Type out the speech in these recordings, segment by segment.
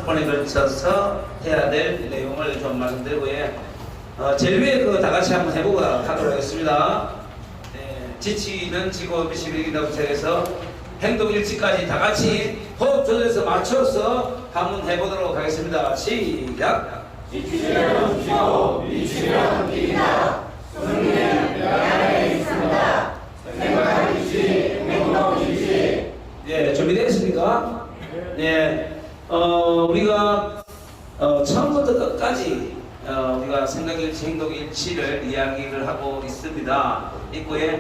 번에 걸쳐서 해야 될 내용을 좀 말씀드리고요. 제일 위에 그거 다 같이 한번 해보고 하도록 하겠습니다. 지치면 지고 미치면 이긴다고 생각해서 행동 일치까지 다 같이 호흡 조절해서 맞춰서 한번 해보도록 하겠습니다. 시작! 지치면 지고 미치면 이긴다. 승리는 내 안에 있습니다. 생각 일치, 행동 일치. 예, 준비되셨습니까? 네. 우리가 처음부터 끝까지 우리가 생각일치, 행동일치를 이야기를 하고 있습니다. 있고요.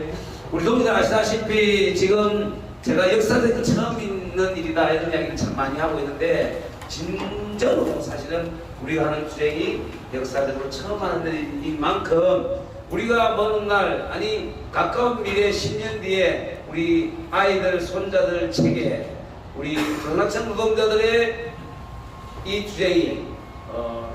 우리 동지들 아시다시피 지금 제가 역사적인 처음 있는 일이다 이런 이야기를 참 많이 하고 있는데 진짜로 사실은 우리가 하는 주제이 역사적으로 처음 하는 일인 만큼 우리가 먼 날 아니 가까운 미래 10년 뒤에 우리 아이들 손자들 책에 우리 전학생 노동자들의 이 주제인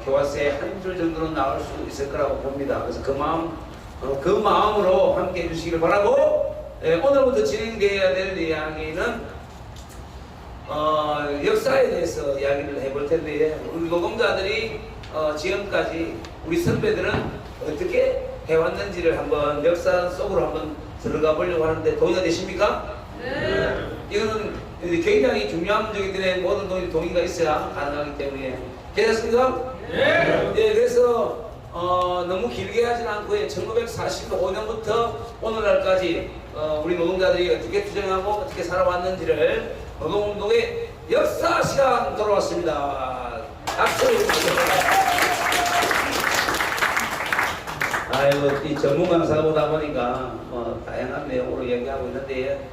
교과서에 한 줄 정도는 나올 수 있을 거라고 봅니다. 그래서 그 마음으로 함께 해주시길 바라고 오늘부터 진행되어야 될 이야기는 역사에 대해서 이야기를 해볼 텐데 우리 노동자들이 지금까지 우리 선배들은 어떻게 해왔는지를 한번 역사 속으로 한번 들어가 보려고 하는데 동의가 되십니까? 네. 이거는 굉장히 중요한 문제인데 모든 동의가 있어야 가능하기 때문에 괜찮습니까? 네. 네. 그래서 너무 길게 하진 않고 1945년부터 오늘날까지 우리 노동자들이 어떻게 투쟁하고 어떻게 살아왔는지를 노동운동의 역사 시간 돌아왔습니다. 박수! 아이고, 이 전문 강사가 보다 보니까 다양한 내용으로 얘기하고 있는데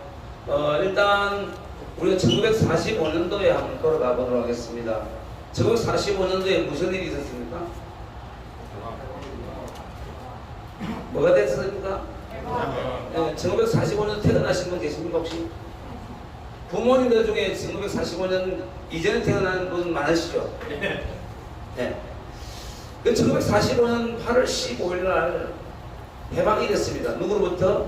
일단 우리가 1945년도에 한번 돌아가 보도록 하겠습니다. 1945년도에 무슨 일이 있었습니까? 뭐가 됐습니까? 1945년 태어나신 분 계십니까 혹시? 부모님들 중에 1945년 이전에 태어난 분 많으시죠? 네. 1945년 8월 15일 날 해방이 됐습니다. 누구로부터?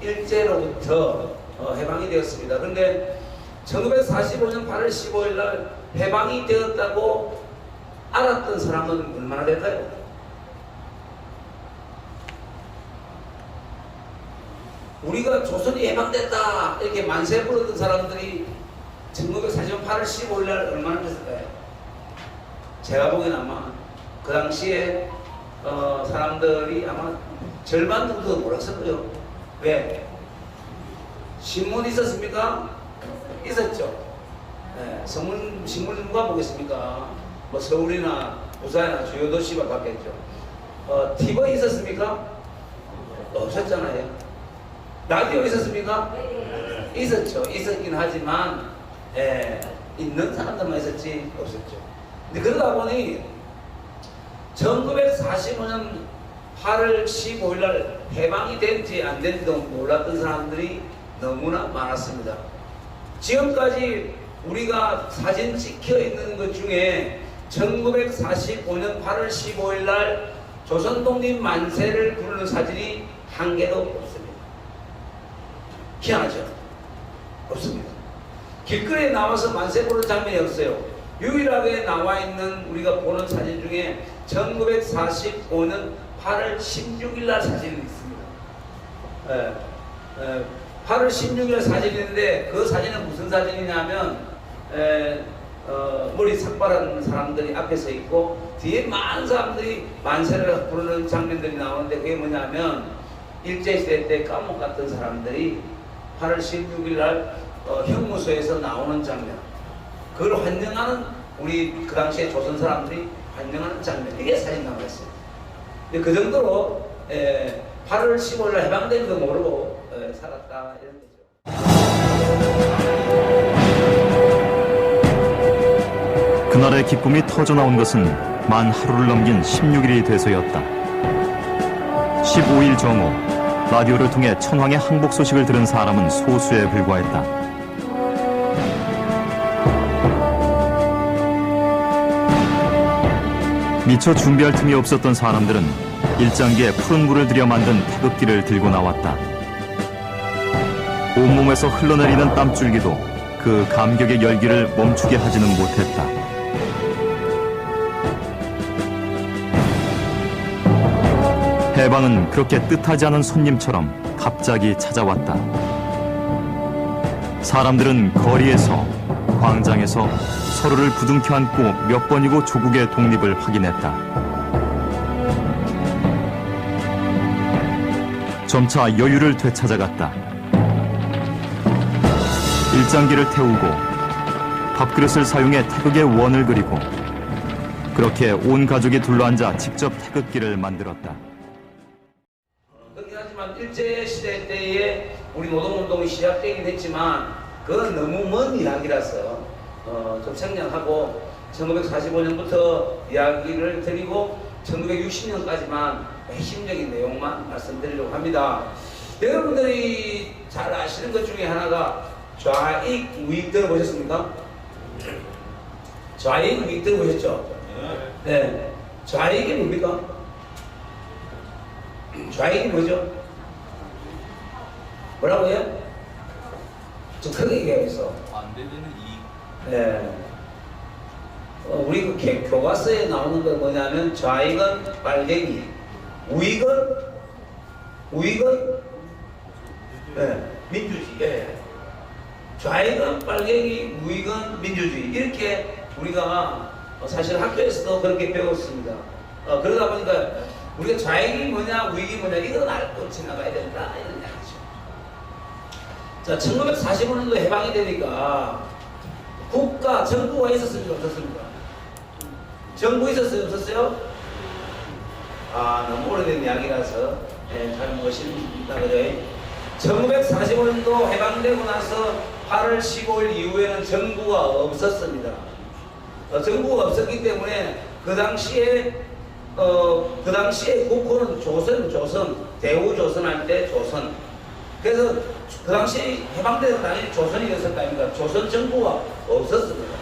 일제로부터 해방이 되었습니다. 그런데 1945년 8월 15일 날 해방이 되었다고 알았던 사람은 얼마나 될까요? 우리가 조선이 해방됐다 이렇게 만세 부르던 사람들이 1945년 8월 15일 날 얼마나 됐을까요? 제가 보기에는 아마 그 당시에 사람들이 아마 절반 정도 몰랐을 거예요. 왜? 신문이 있었습니까? 있었죠. 네, 신문 누가 보겠습니까? 뭐 서울이나 부산이나 주요 도시만 봤겠죠. TV 있었습니까? 없었잖아요. 라디오 있었습니까? 있었죠. 있었긴 하지만 있는 사람들만 있었지 없었죠. 근데 그러다 보니 1945년 8월 15일 날 해방이 된지 안 된지도 몰랐던 사람들이 너무나 많았습니다. 지금까지 우리가 사진 찍혀 있는 것 중에 1945년 8월 15일 날 조선 독립 만세를 부르는 사진이 한 개도 없습니다. 희한하죠? 없습니다. 길거리에 나와서 만세 부르는 장면이 없어요. 유일하게 나와 있는 우리가 보는 사진 중에 1945년 8월 16일 날 사진이 있습니다. 8월 16일 날 사진이 있는데 그 사진은 무슨 사진이냐면 머리 삭발한 사람들이 앞에 서 있고 뒤에 많은 사람들이 만세를 부르는 장면들이 나오는데 그게 뭐냐면 일제시대 때 감옥 갔던 사람들이 8월 16일 날 형무소에서 나오는 장면, 그걸 환영하는 우리 그 당시에 조선 사람들이 환영하는 장면, 이게 사진 나와 있어요. 그 정도로 8월 15일 날 해방된 거 모르고 살았다 이런 거죠. 그날의 기쁨이 터져 나온 것은 만 하루를 넘긴 16일이 돼서였다. 15일 정오 라디오를 통해 천황의 항복 소식을 들은 사람은 소수에 불과했다. 미처 준비할 틈이 없었던 사람들은 일장기에 푸른 물을 들여 만든 태극기를 들고 나왔다. 온몸에서 흘러내리는 땀줄기도 그 감격의 열기를 멈추게 하지는 못했다. 해방은 그렇게 뜻하지 않은 손님처럼 갑자기 찾아왔다. 사람들은 거리에서, 광장에서 서로를 부둥켜 안고 몇 번이고 조국의 독립을 확인했다. 점차 여유를 되찾아갔다. 일장기를 태우고 밥그릇을 사용해 태극의 원을 그리고 그렇게 온 가족이 둘러앉아 직접 태극기를 만들었다. 그렇긴 하지만 일제시대 때에 우리 노동운동이 시작되긴 했지만 그건 너무 먼 이야기라서 좀 생략하고 1945년부터 이야기를 드리고 1960년까지만 핵심적인 내용만 말씀드리려고 합니다. 여러분들이 잘 아시는 것 중에 하나가 좌익, 우익 들어보셨습니까? 좌익, 우익 들어보셨죠? 네. 좌익이 뭡니까? 좌익이 뭐죠? 뭐라고 해요? 좀 크게 얘기해서. 안 되는 이익. 네. 우리 그 교과서에 나오는 건 뭐냐면 좌익은 빨갱이, 우익은 네, 민주주의. 네. 좌익은 빨갱이, 우익은 민주주의. 이렇게 우리가 사실 학교에서도 그렇게 배웠습니다. 그러다 보니까 우리가 좌익이 뭐냐, 우익이 뭐냐 이건 알고 지나가야 된다 이런 이야기죠. 자, 1945년도 해방이 되니까 국가, 정부가 있었습니까? 없었습니까? 정부 있었어요? 없었어요? 너무 오래된 이야기라서 잘 모십니다. 그죠? 1945년도 해방되고 나서 8월 15일 이후에는 정부가 없었습니다. 정부가 없었기 때문에 그 당시에 국호는 조선, 대우조선 할 때 조선. 그래서 그 당시에 해방되는 당연히 조선이 됐을 거 아닙니까? 조선 정부가 없었습니다.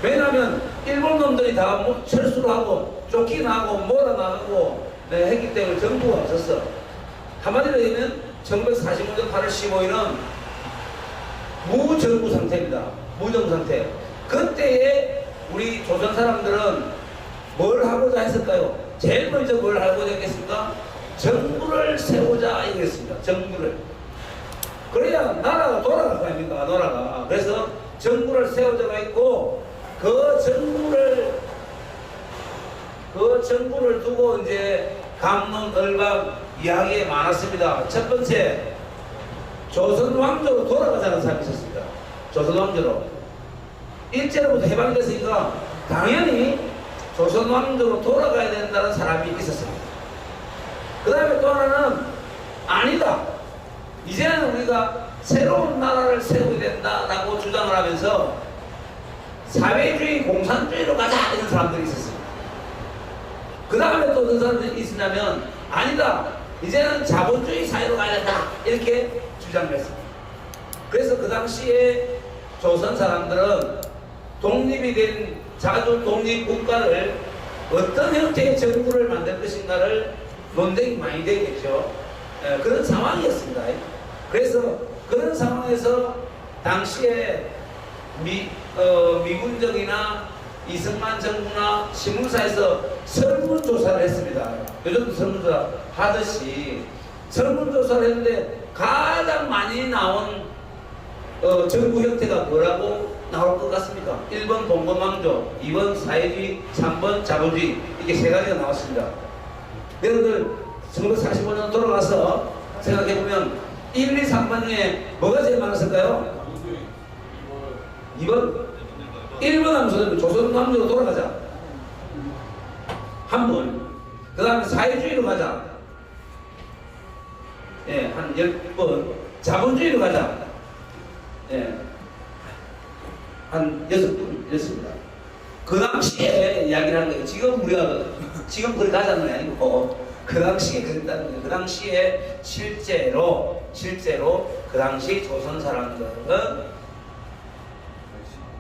왜냐하면 일본 놈들이 다 철수를 하고 쫓겨나고 몰아나가고 했기 때문에 정부가 없었어. 한마디로 얘기하면 1945년 8월 15일은 무정부 상태입니다. 무정부 상태. 그때에 우리 조선 사람들은 뭘 하고자 했을까요? 제일 먼저 뭘 하고자 했겠습니까? 정부를 세우자 이랬습니다. 정부를. 그래야 나라가 돌아갈 거 아닙니까? 나라가. 그래서 정부를 세우자가 있고 그 정부를 두고 이제 감론을박 이야기가 많았습니다. 첫 번째, 조선 왕조로 돌아가자는 사람이 있었습니다. 조선 왕조로. 일제로부터 해방됐으니까 당연히 조선 왕조로 돌아가야 된다는 사람이 있었습니다. 그 다음에 또 하나는 아니다. 이제는 우리가 새로운 나라를 세워야 된다라고 주장을 하면서 사회주의, 공산주의로 가자 이런 사람들이 있었습니다. 그 다음에 또 어떤 사람들이 있었냐면 아니다. 이제는 자본주의 사회로 가야 된다. 이렇게 주장을 했습니다. 그래서 그 당시에 조선 사람들은 독립이 된 자주 독립 국가를 어떤 형태의 정부를 만들 것인가를 논쟁이 많이 되겠죠. 그런 상황이었습니다. 그래서 그런 상황에서 당시에 미군정이나 이승만 정부나 신문사에서 설문조사를 했습니다. 요즘도 설문조사 하듯이 설문조사를 했는데 가장 많이 나온 정부 형태가 뭐라고 나올 것 같습니까? 1번 봉건왕조, 2번 사회주의, 3번 자본주의 이렇게 세 가지가 나왔습니다. 여러분들 1945년 돌아가서 생각해보면 1, 2, 3번 중에 뭐가 제일 많았을까요? 2번? 1번 하면 조선 왕조로 돌아가자. 한 번. 그 다음에 사회주의로 가자. 예, 한 10번. 자본주의로 가자. 예. 한 6번이었습니다. 그 당시에 이야기를 하는 거예요. 지금 그걸 가자는 게 아니고, 그 당시에 그랬다는 거예요. 그 당시에 실제로 그 당시 조선 사람들은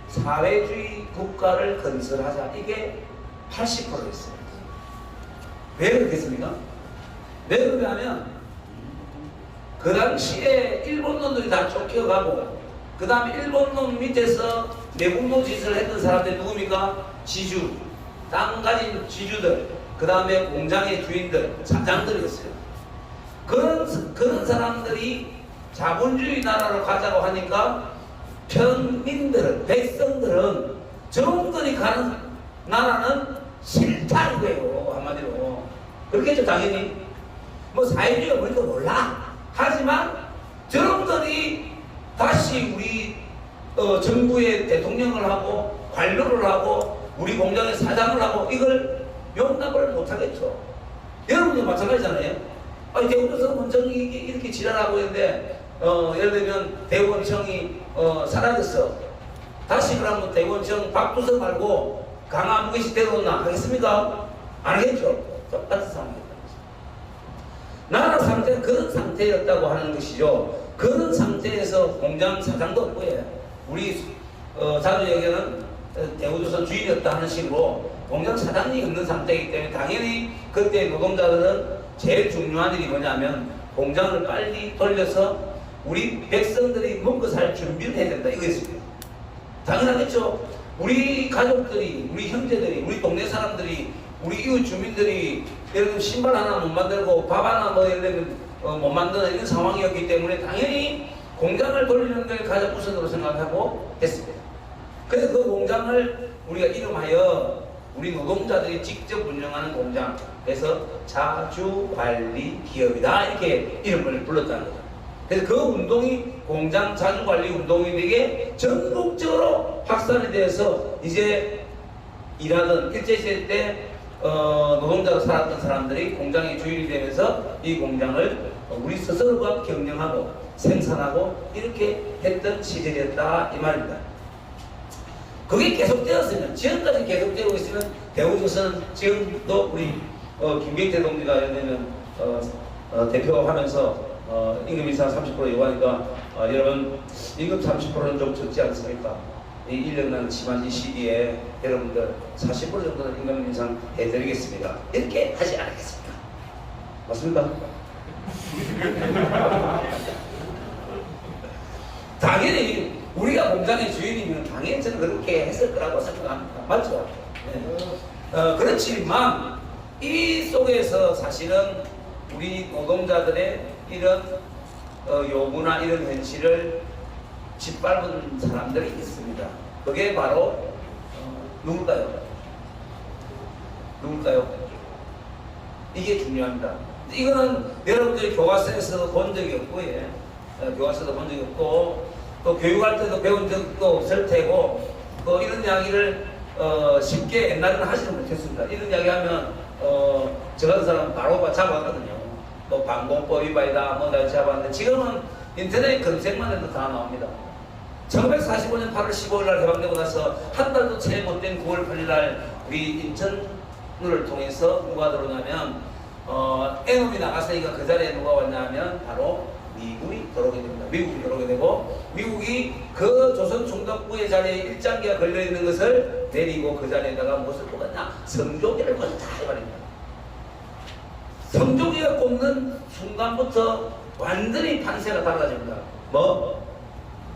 사회주의 국가를 건설하자. 이게 80%였어요. 왜 그렇겠습니까? 왜 그러냐면 그 당시에 일본 놈들이 다 쫓겨가고 그 다음에 일본 놈 밑에서 내국노 짓을 했던 사람들이 누굽니까? 지주, 땅 가진 지주들, 그 다음에 공장의 주인들, 사장들이었어요. 그런 사람들이 자본주의 나라로 가자고 하니까 평민들은, 백성들은 저놈들이 가는 나라는 싫다는 거예요. 한마디로. 그렇겠죠, 당연히. 뭐 사회주의가 뭔지도 몰라. 하지만 저놈들이 다시 우리 정부의 대통령을 하고 관료를 하고 우리 공장의 사장을 하고 이걸 용납을 못하겠죠. 여러분도 마찬가지잖아요. 아니, 대구조선 원청이 이렇게 지랄하고 있는데 예를 들면 대구원청이 사라졌어. 다시 그러면 대구원청 박두성 말고 강화무기시 데려오나 하겠습니까? 안 하겠죠. 똑같은 상황이었다. 나라 상태는 그런 상태였다고 하는 것이죠. 그런 상태에서 공장 사장도 없고요. 우리 자주 얘기하는 대우조선 주인이었다 하는 식으로 공장 사장이 없는 상태이기 때문에 당연히 그때 노동자들은 제일 중요한 일이 뭐냐면 공장을 빨리 돌려서 우리 백성들이 먹고 살 준비를 해야 된다 이거였습니다. 당연하겠죠. 우리 가족들이, 우리 형제들이, 우리 동네 사람들이, 우리 이웃 주민들이 예를 들면 신발 하나 못 만들고 밥 하나 뭐 예를 들면 못 만드는 이런 상황이었기 때문에 당연히 공장을 돌리는 걸 가장 우선으로 생각하고 했습니다. 그래서 그 공장을 우리가 이름하여 우리 노동자들이 직접 운영하는 공장, 그래서 자주관리기업이다 이렇게 이름을 불렀다는 거죠. 그래서 그 운동이 공장 자주관리 운동이 되게 전국적으로 확산이 돼서 이제 일하던 일제시대 때 노동자로 살았던 사람들이 공장의 주인이 되면서 이 공장을 우리 스스로가 경영하고 생산하고 이렇게 했던 시절이었다 이 말입니다. 그게 계속되었으면, 지금까지 계속되고 있으면 대우조선 지금도 우리 김경태 동지가 예를 들면 대표하면서 임금 인상 30% 요구하니까 여러분 임금 30%는 좀 적지 않습니까? 이 1년간 심한 이 시기에 여러분들 40% 정도는 임금 인상 해드리겠습니다. 이렇게 하지 않겠습니까? 맞습니까? 당연히 우리가 공장의 주인이면 당연히 저는 그렇게 했을 거라고 생각합니다. 맞죠? 네. 그렇지만 이 속에서 사실은 우리 노동자들의 이런 요구나 이런 현실을 짓밟은 사람들이 있습니다. 그게 바로 누굴까요? 누굴까요? 이게 중요합니다. 이거는 여러분들이 교과서에서도 본 적이 없고, 예. 교과서도 본 적이 없고, 또 교육할 때도 배운 적도 없을 테고, 또 이런 이야기를 쉽게 옛날에는 하지는 못했습니다. 이런 이야기 하면 저 같은 사람 바로 잡아왔거든요. 뭐 방공법 위반이다, 뭐 날 잡았는데 지금은 인터넷 검색만 해도 다 나옵니다. 1945년 8월 15일 날 해방되고 나서 한 달도 채 못된 9월 8일 날 우리 인천을 통해서 누가 들어오냐면 애놈이 나갔으니까 그 자리에 누가 왔냐면 바로 미국이 들어오게 됩니다. 미국이 들어오게 되고 미국이 그 조선 총독부의 자리에 일장기가 걸려있는 것을 내리고 그 자리에다가 무엇을 꼽았냐? 성조기를 꽂았다 이 말입니다. 성조기가 꼽는 순간부터 완전히 판세가 달라집니다. 뭐?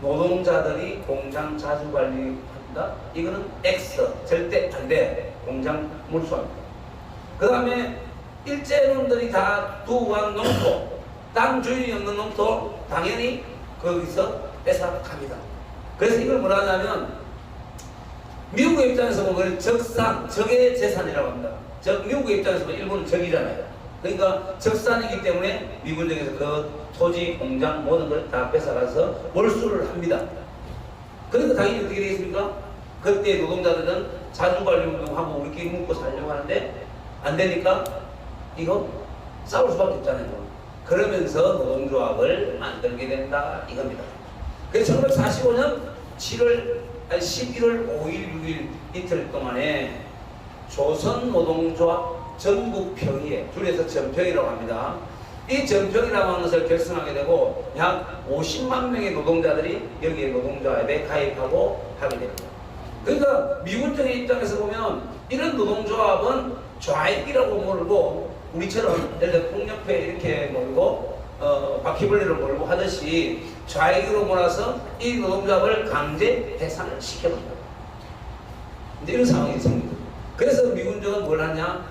노동자들이 공장 자주관리한다? 이거는 X, 절대 안 돼. 공장 몰수합니다. 그 다음에 일제놈들이 다 두고간 농토, 땅 주인이 없는 농토 당연히 거기서 뺏어갑니다. 그래서 이걸 뭐라 하냐면 미국의 입장에서 보면 적산, 적의 재산이라고 합니다. 미국의 입장에서 보면 일본은 적이잖아요. 그러니까 적산이기 때문에 미군 중에서 그 토지, 공장 모든 걸 다 뺏어가서 몰수를 합니다. 그러니까 당연히 어떻게 되겠습니까? 그때 노동자들은 자주관리 운동하고 우리끼리 묵고 살려고 하는데 안 되니까 이거 싸울 수밖에 없잖아요. 그러면서 노동조합을 만들게 된다 이겁니다. 그래서 1945년 11월 5일, 6일 이틀 동안에 조선노동조합 전국평의회, 줄여서 전평이라고 합니다. 이 전평이라고 하는 것을 결성하게 되고 약 50만 명의 노동자들이 여기에 노동조합에 가입하고 하게 됩니다. 그러니까 미군적인 입장에서 보면 이런 노동조합은 좌익이라고 몰고 우리처럼 예를 들어 폭력배 이렇게 몰고 바퀴벌레를 몰고 하듯이 좌익으로 몰아서 이 노동조합을 강제 해산을 시켜버립니다. 이제 이런 상황이 생깁니다. 그래서 미군정은 뭘 하냐?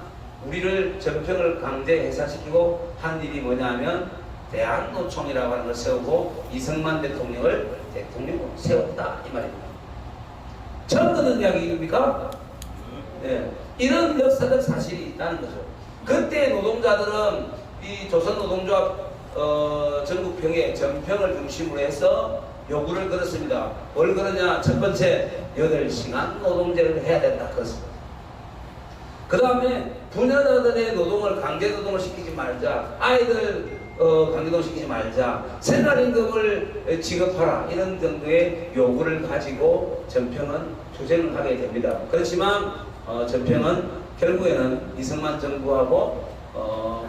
우리를 전평을 강제 해산시키고 한 일이 뭐냐면 대한노총이라고 하는 걸 세우고 이승만 대통령을 대통령으로 세웠다 이 말입니다. 처음 듣는 이야기입니까? 네. 이런 역사적 사실이 있다는 거죠. 그때 노동자들은 이 조선노동조합 전국평에 전평을 중심으로 해서 요구를 걸었습니다. 뭘 걸었냐? 첫 번째 8시간 노동제를 해야 된다 그렇습니다. 그 다음에 부녀자들의 노동을 강제노동을 시키지 말자, 아이들 강제노동 시키지 말자, 생활임금을 지급하라 이런 정도의 요구를 가지고 전평은 투쟁을 하게 됩니다. 그렇지만 전평은 결국에는 이승만 정부하고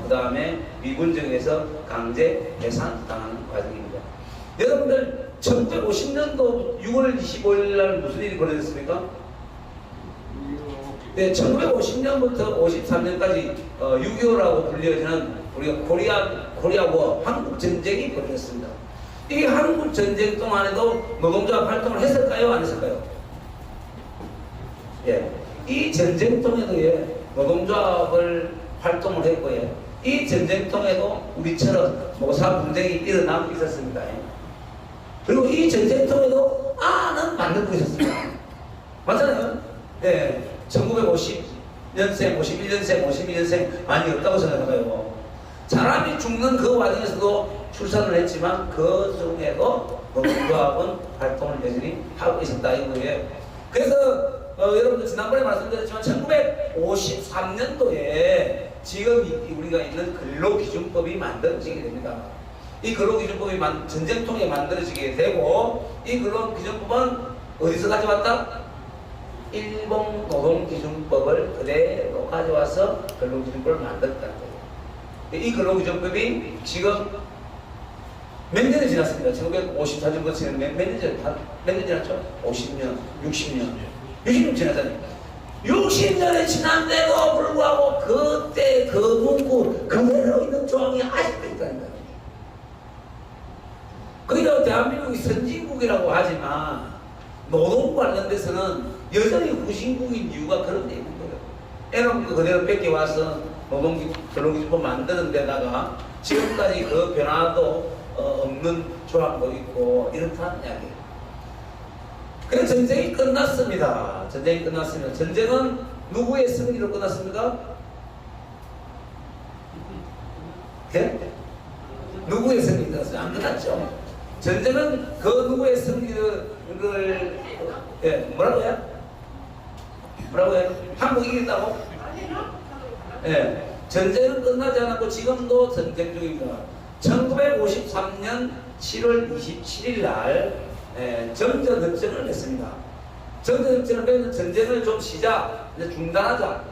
그 다음에 미군정에서 강제 해산당하는 과정입니다. 여러분들 1950년도 6월 25일 날 무슨 일이 벌어졌습니까? 네, 1950년부터 53년까지 6.25라고 불려지는 우리가 코리아워 한국전쟁이 벌어졌습니다. 이 한국전쟁 동안에도 노동조합 활동을 했을까요? 안 했을까요? 예, 이 전쟁통에도 노동조합을 활동을 했고 이 전쟁통에도 우리처럼 모사 분쟁이 일어나고 있었습니다. 그리고 이 전쟁통에도 안은 만들고 있었습니다. 맞잖아요? 예. 1950년생, 51년생, 52년생 많이 없다고 생각해요. 사람이 죽는 그 와중에서도 출산을 했지만 그 중에도 노동조합은 활동을 여전히 하고 있었다 이거예요. 그래서 여러분들 지난번에 말씀드렸지만 1953년도에 지금 우리가 있는 근로기준법이 만들어지게 됩니다. 이 근로기준법이 전쟁통에 만들어지게 되고 이 근로기준법은 어디서 가져왔다? 일본 노동기준법을 그대로 가져와서 근로기준법을 만들었다는 거예요. 이 근로기준법이 지금 몇 년이 지났습니다. 1954년부터 몇 년 지났죠? 50년, 60년. 60년 지났잖아요. 60년이 지난데도 불구하고 그때 그 문구 그대로 있는 조항이 아직도 있다는 거예요. 그러니까 대한민국이 선진국이라고 하지만 노동 관련돼서는 여전히 후진국인 이유가 그런 데 있는 거예요. 애는 그대로 뺏겨와서 근로기준법 만드는 데다가 지금까지 그 변화도 없는 조항도 있고 이렇다는 이야기예요. 그래서 전쟁이 끝났습니다. 전쟁이 끝났습니다. 전쟁은 누구의 승리로 끝났습니까? 예? 누구의 승리로 끝났어요? 안 끝났죠. 전쟁은 그 누구의 승리를 뭐라고 해요? 뭐라고 해요? 한국이 이긴다고? 예. 전쟁은 끝나지 않았고 지금도 전쟁 중입니다. 1953년 7월 27일 날 정전협정을 맺습니다. 정전협정을 맺는 전쟁을 좀 중단하자고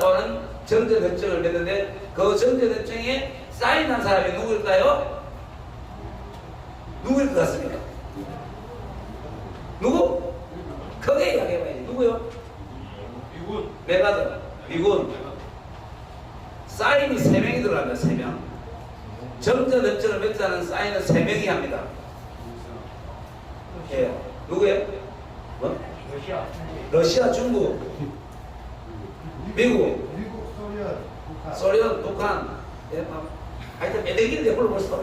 하는 정전협정을 맺는데 그 정전협정에 사인한 사람이 누구일까요? 누구일 것 같습니까? 누구? 크게 이야기해봐야지. 누구요? 미군. 메가드. 미군. 사인이 3명이 들어갑니다. 3명. 정전협정을 맺자는 사인은 3명이 합니다. 예. 누구예요? 뭐? 러시아, 중국, 미국, 소련, 북한. 예, 하여튼 매대기인데 뭘 벌써.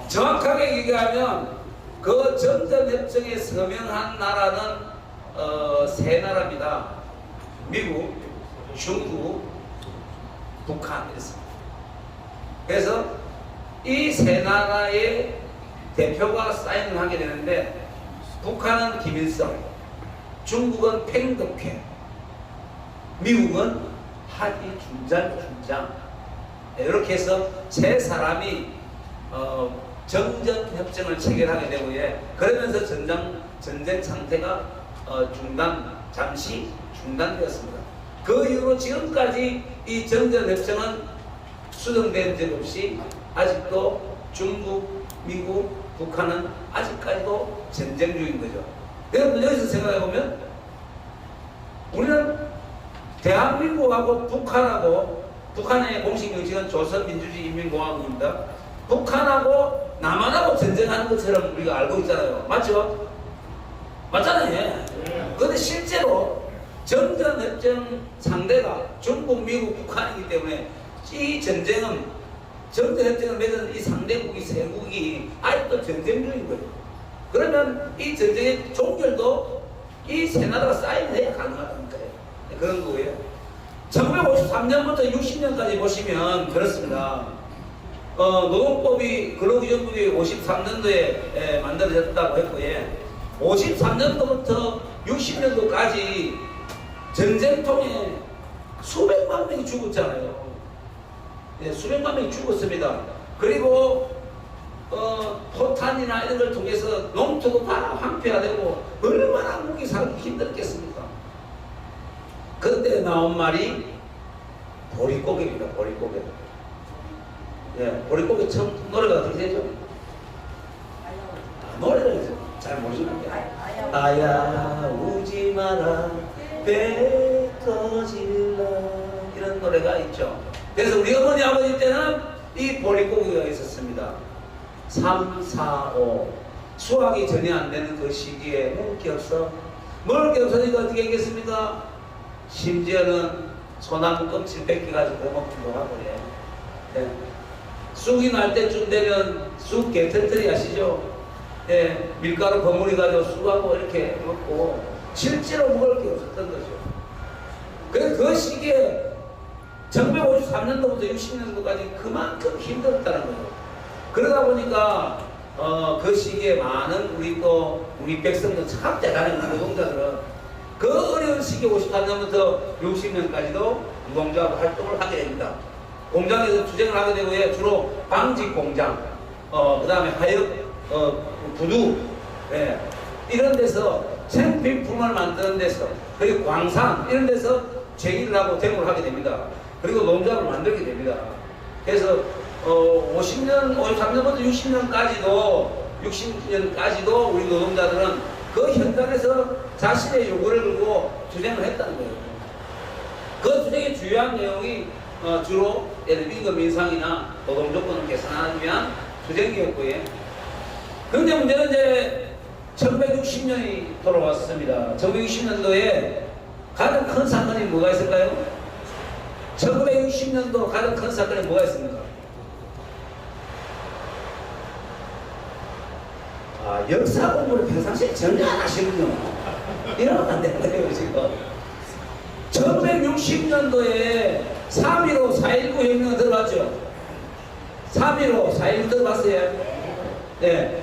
정확하게 얘기하면 그 정전협정에 서명한 나라는 3나라입니다. 미국, 중국, 북한 이렇습니다. 그래서 이 3나라의 대표가 사인을 하게 되는데 북한은 김일성, 중국은 팽덕회, 미국은 하기 중장 이렇게 해서 3사람이 정전협정을 체결하게 되고 그러면서 전쟁 상태가 잠시 중단되었습니다. 그 이후로 지금까지 이 정전협정은 수정된 적 없이 아직도 중국, 미국, 북한은 아직까지도 전쟁 중인 거죠. 여러분 여기서 생각해 보면 우리는 대한민국하고 북한의 공식 명칭은 조선민주주의인민공화국입니다. 북한하고 남한하고 전쟁하는 것처럼 우리가 알고 있잖아요. 맞죠? 맞잖아요. 그런데 실제로 정전협정 상대가 중국, 미국, 북한이기 때문에 이 전쟁은 정전협정을 맺은 이 상대국이 세국이 아직도 전쟁 중인 거예요. 그러면 이 전쟁의 종결도 이 세 나라가 사인해야 가능하다는 거예요. 그런 거예요. 1953년부터 60년까지 보시면 그렇습니다. 노동법이 근로기준법이 53년도에 만들어졌다고 했고, 53년도부터 60년도까지 전쟁통에 수백만 명이 죽었잖아요. 수백만 명이 죽었습니다. 그리고 포탄이나 이런 걸 통해서 농토도 다 황폐화되고 얼마나 무기 살기 힘들겠습니까? 그때 나온 말이 보릿고개입니다. 보릿고개. 보릿고개 처음 노래가 어떻게 되죠? 노래를 잘 모르시는데 아야 우지 마라 배 터질라 이런 노래가 있죠. 그래서 우리 어머니 아버지 때는 이 보릿고개가 있었습니다. 3, 4, 5 수확이 전혀 안 되는 그 시기에 먹을 게 없어. 먹을 게 없으니까 어떻게 하겠습니까? 심지어는 소나무 껍질 벗겨가지고 먹기도 하고 쑥이 날 때쯤 되면 쑥 개털털이 아시죠? 밀가루 버무리 가지고 쑥하고 이렇게 먹고 실제로 먹을 게 없었던 거죠. 그래서 그 시기에 1953년도부터 60년도까지 그만큼 힘들었다는 거예요. 그러다 보니까 그 시기에 많은 우리 백성들 참 대단한 노동자들은 그 어려운 시기 53년부터 60년까지도 노동자 활동을 하게 됩니다. 공장에서 투쟁을 하게 되고 주로 방직 공장, 그 다음에 하역, 구두, 이런 데서 생필품을 만드는 데서 그리고 광산 이런 데서 제의를 하고 데모를 하게 됩니다. 그리고 농장을 만들게 됩니다. 그래서 53년부터 60년까지도 우리 노동자들은 그 현장에서 자신의 요구를 걸고 투쟁을 했다는 거예요. 그 투쟁의 주요한 내용이 주로 임금 인상이나 노동 조건을 개선하기 위한 투쟁이었고요. 그런데 문제는 이제 1960년이 돌아왔습니다. 1960년도에 가장 큰 사건이 뭐가 있을까요? 1960년도 가장 큰 사건이 뭐가 있습니까? 역사 공부를 평상시에 전혀 안 하시군요. 이러면 안 된다고요, 지금. 1960년도에 3.15, 4.19 혁명 들어봤죠? 3.15, 4.19 들어봤어요?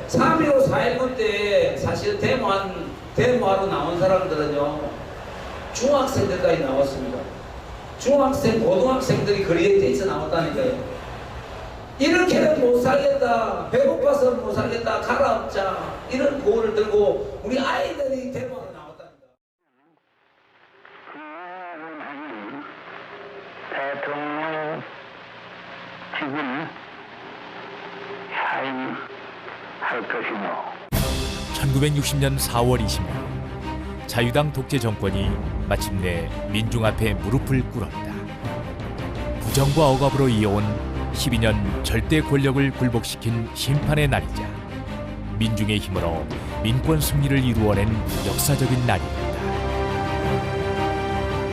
3.15, 4.19 때 사실 데모하러 나온 사람들은요, 중학생들까지 나왔습니다. 중학생, 고등학생들이 거리에 대해서 나왔다니까요. 이렇게는 못 살겠다, 배고파서 못 살겠다, 가라앉자, 이런 구호를 들고 우리 아이들이 데모하러 나왔답니다. 대통령 지금 사임할 것이며 1960년 4월 20일 자유당 독재 정권이 마침내 민중 앞에 무릎을 꿇었다. 부정과 억압으로 이어온 12년 절대 권력을 굴복시킨 심판의 날이자 민중의 힘으로 민권 승리를 이루어낸 역사적인 날이었다.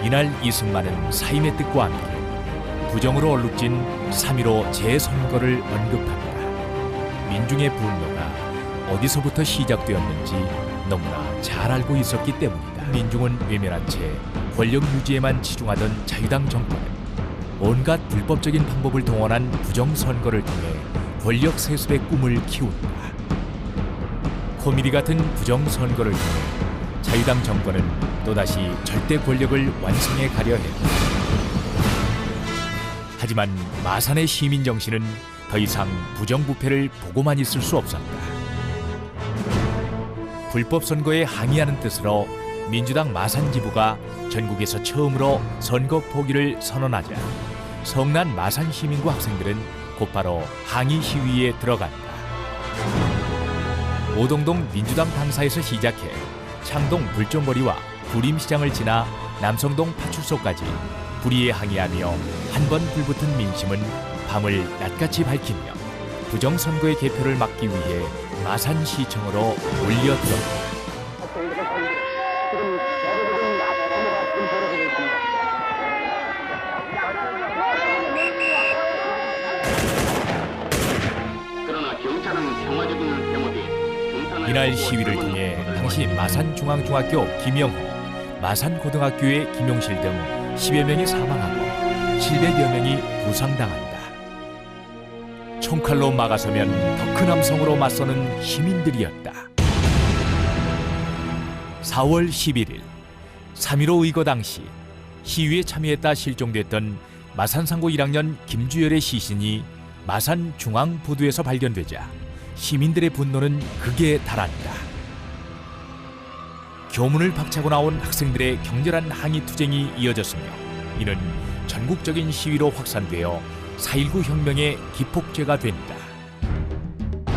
이날 이승만은 사임의 뜻과 함께 부정으로 얼룩진 3.15 재선거를 언급합니다. 민중의 분노가 어디서부터 시작되었는지 너무나 잘 알고 있었기 때문이다. 민중은 외면한 채 권력 유지에만 치중하던 자유당 정권은 온갖 불법적인 방법을 동원한 부정선거를 통해 권력 세습의 꿈을 키운다. 코미디 같은 부정선거를 통해 자유당 정권은 또다시 절대 권력을 완성해 가려 했다. 하지만 마산의 시민 정신은 더 이상 부정부패를 보고만 있을 수 없었다. 불법 선거에 항의하는 뜻으로 민주당 마산 지부가 전국에서 처음으로 선거 포기를 선언하자 성난 마산 시민과 학생들은 곧바로 항의 시위에 들어간다. 오동동 민주당 당사에서 시작해 창동 불종거리와 구림시장을 지나 남성동 파출소까지 불의에 항의하며 한 번 불붙은 민심은 밤을 낮같이 밝히며 부정선거의 개표를 막기 위해 마산시청으로 몰려들었다. 지금 이날 시위를 통해 당시 마산중앙중학교 김영호, 마산고등학교의 김용실 등 10여 명이 사망하고 700여 명이 부상당한다. 총칼로 막아서면 더 큰 함성으로 맞서는 시민들이었다. 4월 11일 3.15 의거 당시 시위에 참여했다 실종됐던 마산상고 1학년 김주열의 시신이 마산중앙부두에서 발견되자 시민들의 분노는 극에 달한다. 교문을 박차고 나온 학생들의 격렬한 항의 투쟁이 이어졌으며 이는 전국적인 시위로 확산되어 4.19 혁명의 기폭제가 된다.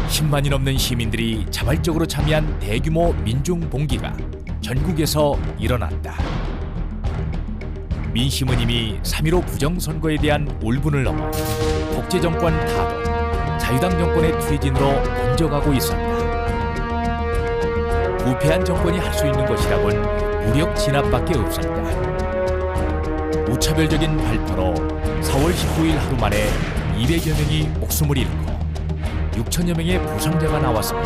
10만이 넘는 시민들이 자발적으로 참여한 대규모 민중봉기가 전국에서 일어났다. 민심은 이미 3.15 부정선거에 대한 울분을 넘어 독재정권 타도, 자유당 정권의 퇴진으로 번져가고 있었다. 부패한 정권이 할 수 있는 것이라곤 무력 진압밖에 없었다. 무차별적인 발포로 4월 19일 하루 만에 200여 명이 목숨을 잃고 6천여 명의 부상자가 나왔으며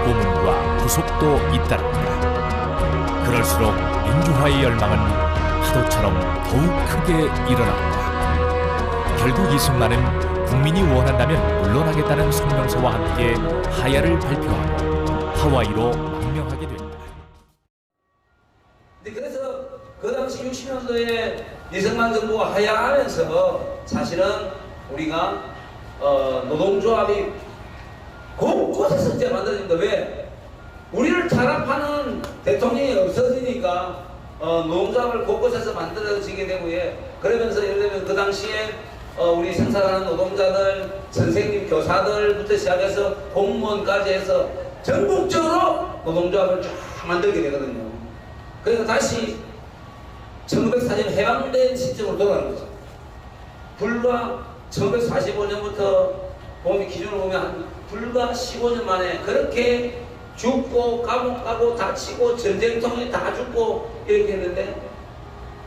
고문과 구속도 잇따랐다. 그럴수록 민주화의 열망은 파도처럼 더욱 크게 일어났다. 결국 이승만은 국민이 원한다면 물러나겠다는 성명서와 함께 하야를 발표하고 하와이로 망명하게 된다. 그래서 그 당시 60년도에 이승만 정부가 하야하면서 사실은 우리가 노동조합이 곳곳에서 이제 만들어진다. 왜? 우리를 탄압하는 대통령이 없어지니까 노동조합을 곳곳에서 만들어지게 되고, 그러면서 예를 들면 그 당시에 우리 생산하는 노동자들, 선생님, 교사들부터 시작해서 공무원까지 해서 전국적으로 노동조합을 쫙 만들게 되거든요. 그래서 다시 1940년 해방된 시점으로 돌아가는 거죠. 불과 1945년부터 기준으로 보면 한 불과 15년 만에 그렇게 죽고 감옥 가고 다치고 전쟁통에 다 죽고 이렇게 했는데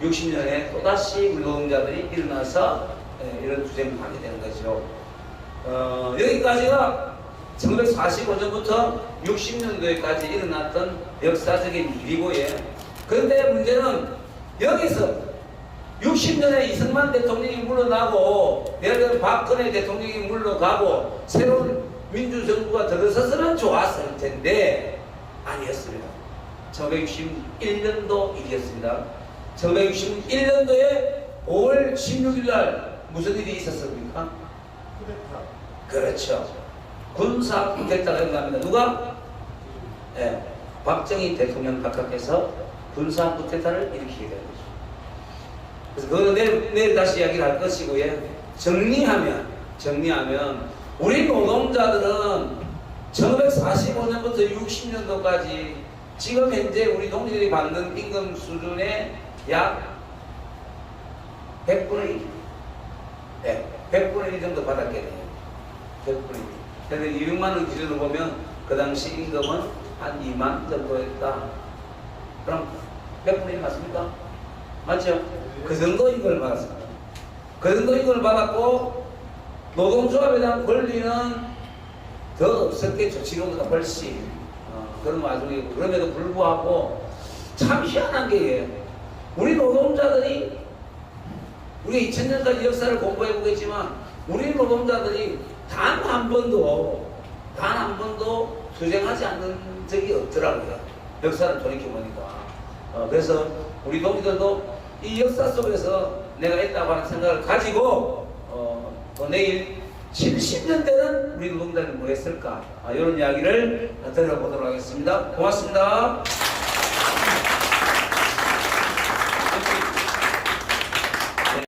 60년에 또다시 우리 노동자들이 일어나서 이런 투쟁을 하게 되는 거죠. 여기까지가 1945년부터 60년도에까지 일어났던 역사적인 일이고, 그런데 문제는 여기서 60년에 이승만 대통령이 물러나고 예를 들면 박근혜 대통령이 물러가고 새로운 민주정부가 들어섰으면 좋았을 텐데 아니었습니다. 1961년도 일이었습니다. 1961년도에 5월 16일 날 무슨 일이 있었습니까? 쿠데타. 그렇죠. 군사 쿠데타가 일어납니다. 누가? 박정희 대통령 각각에서 군사 쿠데타를 일으키게 되는 거죠. 그래서 그거는 내일 다시 이야기를 할 것이고요. 정리하면 우리 노동자들은 1945년부터 60년도까지 지금 현재 우리 동지들이 받는 임금 수준의 약 100분의 1, 100분의 1 정도 받았게 돼요. 100분의 1. 그런데 200만 원 기준으로 보면 그 당시 임금은 한 2만 정도였다. 그럼 100분의 1 맞습니까? 맞죠? 그 정도 임금을 받았습니다. 그 정도 임금을 받았고 노동조합에 대한 권리는 더 없었겠죠. 지금보다 훨씬. 그런 와중이고, 그럼에도 불구하고 참 희한한 게 우리 노동자들이 우리가 2000년까지 역사를 공부해 보겠지만 우리 노동자들이 단 한 번도 투쟁하지 않는 적이 없더라고요. 역사를 돌이켜보니까. 그래서 우리 동지들도 이 역사 속에서 내가 있다고 하는 생각을 가지고 또 내일 70년 때는 우리 노동자들이 뭐 했을까, 이런 이야기를 들어보도록 하겠습니다. 고맙습니다.